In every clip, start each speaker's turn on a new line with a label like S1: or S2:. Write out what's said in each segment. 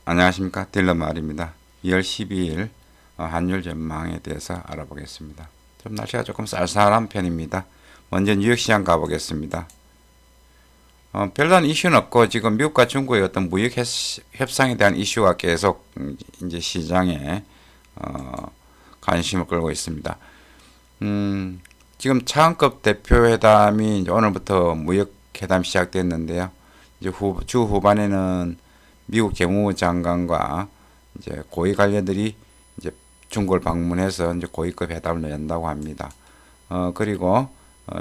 S1: 안녕하십니까, 딜러 말입니다. 2월 12일 환율 전망에 대해서 알아보겠습니다. 좀 날씨가 조금 쌀쌀한 편입니다. 먼저 뉴욕 시장 가보겠습니다. 별다른 이슈는 없고 지금 미국과 중국의 어떤 무역 협상에 대한 이슈가 계속 이제 시장에 관심을 끌고 있습니다. 지금 차관급 대표회담이 이제 오늘부터 무역 회담이 시작됐는데요. 이제 주 후반에는 미국 재무부 장관과 이제 고위 관료들이 이제 중국을 방문해서 이제 고위급 회담을 연다고 합니다. 그리고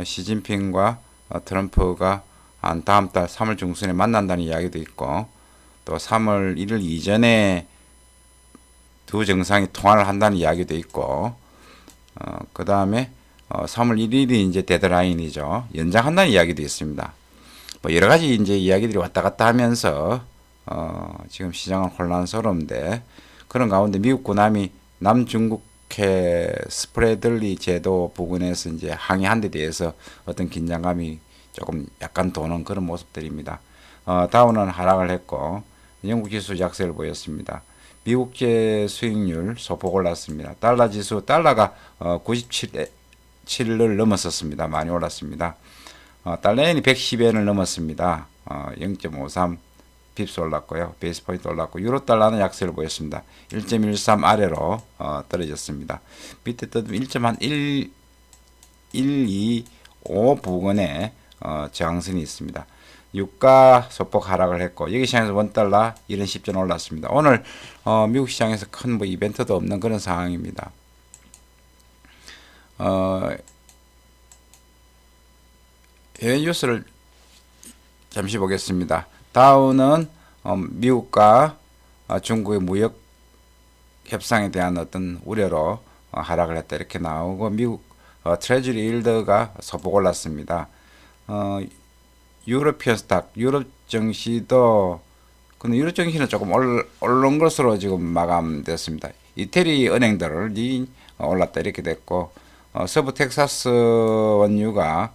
S1: 시진핑과 트럼프가 한 다음 달 3월 중순에 만난다는 이야기도 있고, 또 3월 1일 이전에 두 정상이 통화를 한다는 이야기도 있고, 그 다음에 3월 1일이 이제 데드라인이죠. 연장한다는 이야기도 있습니다. 뭐 여러 가지 이제 이야기들이 왔다 갔다 하면서 지금 시장은 혼란스러운데, 그런 가운데 미국 군함이 남중국해 스프레들리 제도 부근에서 이제 항해한 데 대해서 어떤 긴장감이 조금 약간 도는 그런 모습들입니다. 다우는 하락을 했고 영국 지수 약세를 보였습니다. 미국제 수익률 소폭 올랐습니다. 달러 지수 달러가 97을 넘었었습니다. 많이 올랐습니다. 달러엔이 110엔을 넘었습니다. 0.53 핍스 올랐고요. 베이스 포인트 올랐고, 유로달러는 약세를 보였습니다. 1.13 아래로 떨어졌습니다. 밑에 떠도 1.125 부근에 저항선이 있습니다. 유가 소폭 하락을 했고, 여기 시장에서 원달러 1은 10전 올랐습니다. 오늘 미국 시장에서 큰 뭐 이벤트도 없는 그런 상황입니다. 해외 뉴스를 잠시 보겠습니다. 다우는 미국과 중국의 무역 협상에 대한 어떤 우려로 하락을 했다 이렇게 나오고, 미국 트레저리 일드가 소폭 올랐습니다. 유로피언 스탁, 유럽 증시도, 근데 유럽 증시는 조금 오른 것으로 지금 마감됐습니다. 이태리 은행들이 올랐다 이렇게 됐고, 서부 텍사스 원유가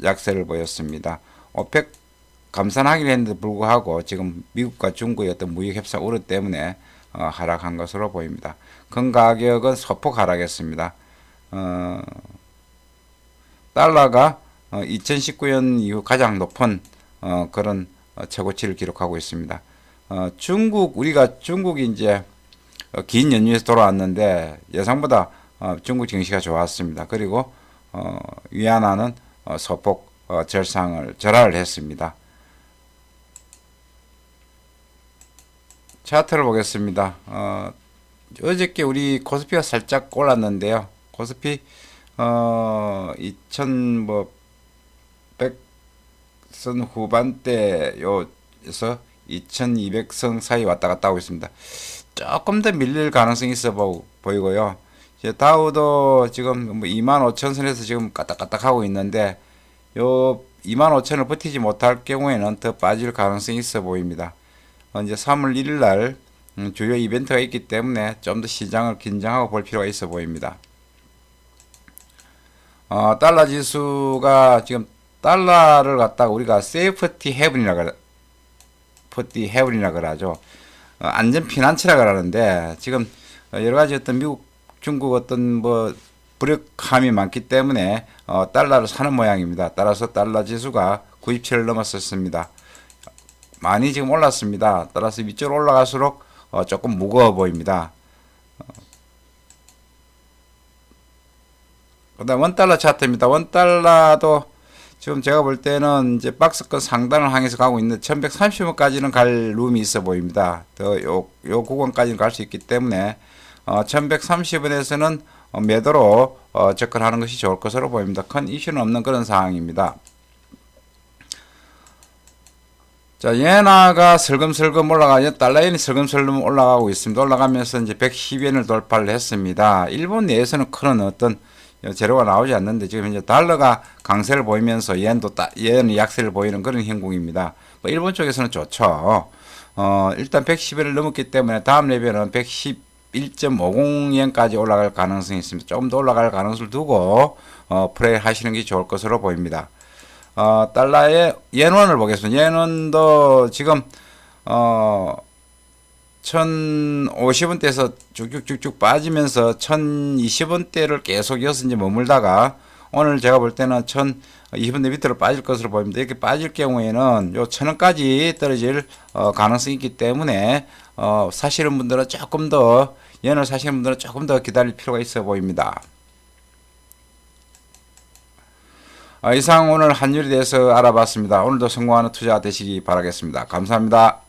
S1: 약세를 보였습니다. 오펙 감산하기로 했는데 불구하고 지금 미국과 중국의 어떤 무역 협상 우려 때문에 하락한 것으로 보입니다. 금 가격은 소폭 하락했습니다. 달러가 2019년 이후 가장 높은 그런 최고치를 기록하고 있습니다. 우리가 중국이 이제 긴 연휴에서 돌아왔는데 예상보다 중국 증시가 좋았습니다. 그리고 위안화는 소폭 절하를 했습니다. 차트를 보겠습니다. 어저께 우리 코스피가 살짝 올랐는데요. 코스피 2100선 후반대에서 2200선 사이 왔다 갔다 하고 있습니다. 조금 더 밀릴 가능성이 있어 보이고요. 이제 다우도 지금 뭐 25,000선에서 지금 까딱까딱 하고 있는데, 요 25,000을 버티지 못할 경우에는 더 빠질 가능성이 있어 보입니다. 이제 3월 1일 날 주요 이벤트가 있기 때문에 좀 더 시장을 긴장하고 볼 필요가 있어 보입니다. 달러 지수가 지금 달러를 갖다가 우리가 세이프티 헤븐이라 그러죠. 안전 피난처라 그러는데, 지금 여러 가지 어떤 미국, 중국 어떤 뭐 불협함이 많기 때문에 달러를 사는 모양입니다. 따라서 달러 지수가 97을 넘었었습니다. 많이 지금 올랐습니다. 따라서 위쪽으로 올라갈수록 조금 무거워 보입니다. 그다음 원달러 차트입니다. 원달러도 지금 제가 볼 때는 이제 박스권 상단을 향해서 가고 있는데 1130원까지는 갈 룸이 있어 보입니다. 요 구간까지는 갈 수 있기 때문에 1130원에서는 매도로 접근하는 것이 좋을 것으로 보입니다. 큰 이슈는 없는 그런 상황입니다. 자, 엔화가 슬금슬금 올라가죠. 달러엔이 슬금슬금 올라가고 있습니다. 올라가면서 이제 110엔을 돌파를 했습니다. 일본 내에서는 큰 어떤 재료가 나오지 않는데, 지금 이제 달러가 강세를 보이면서 엔이 약세를 보이는 그런 형국입니다. 뭐 일본 쪽에서는 좋죠. 일단 110엔을 넘었기 때문에 다음 레벨은 111.50엔까지 올라갈 가능성이 있습니다. 조금 더 올라갈 가능성을 두고 플레이 하시는 게 좋을 것으로 보입니다. 달러의 엔원을 보겠습니다. 엔원도 지금 1050원대에서 쭉쭉쭉쭉 빠지면서 1020원대를 계속 이어서 이제 머물다가 오늘 제가 볼 때는 1020원대 밑으로 빠질 것으로 보입니다. 이렇게 빠질 경우에는 요 1000원까지 떨어질 가능성이 있기 때문에 사시는 분들은 조금 더 연을 사시는 분들은 조금 더 기다릴 필요가 있어 보입니다. 이상 오늘 환율에 대해서 알아봤습니다. 오늘도 성공하는 투자 되시기 바라겠습니다. 감사합니다.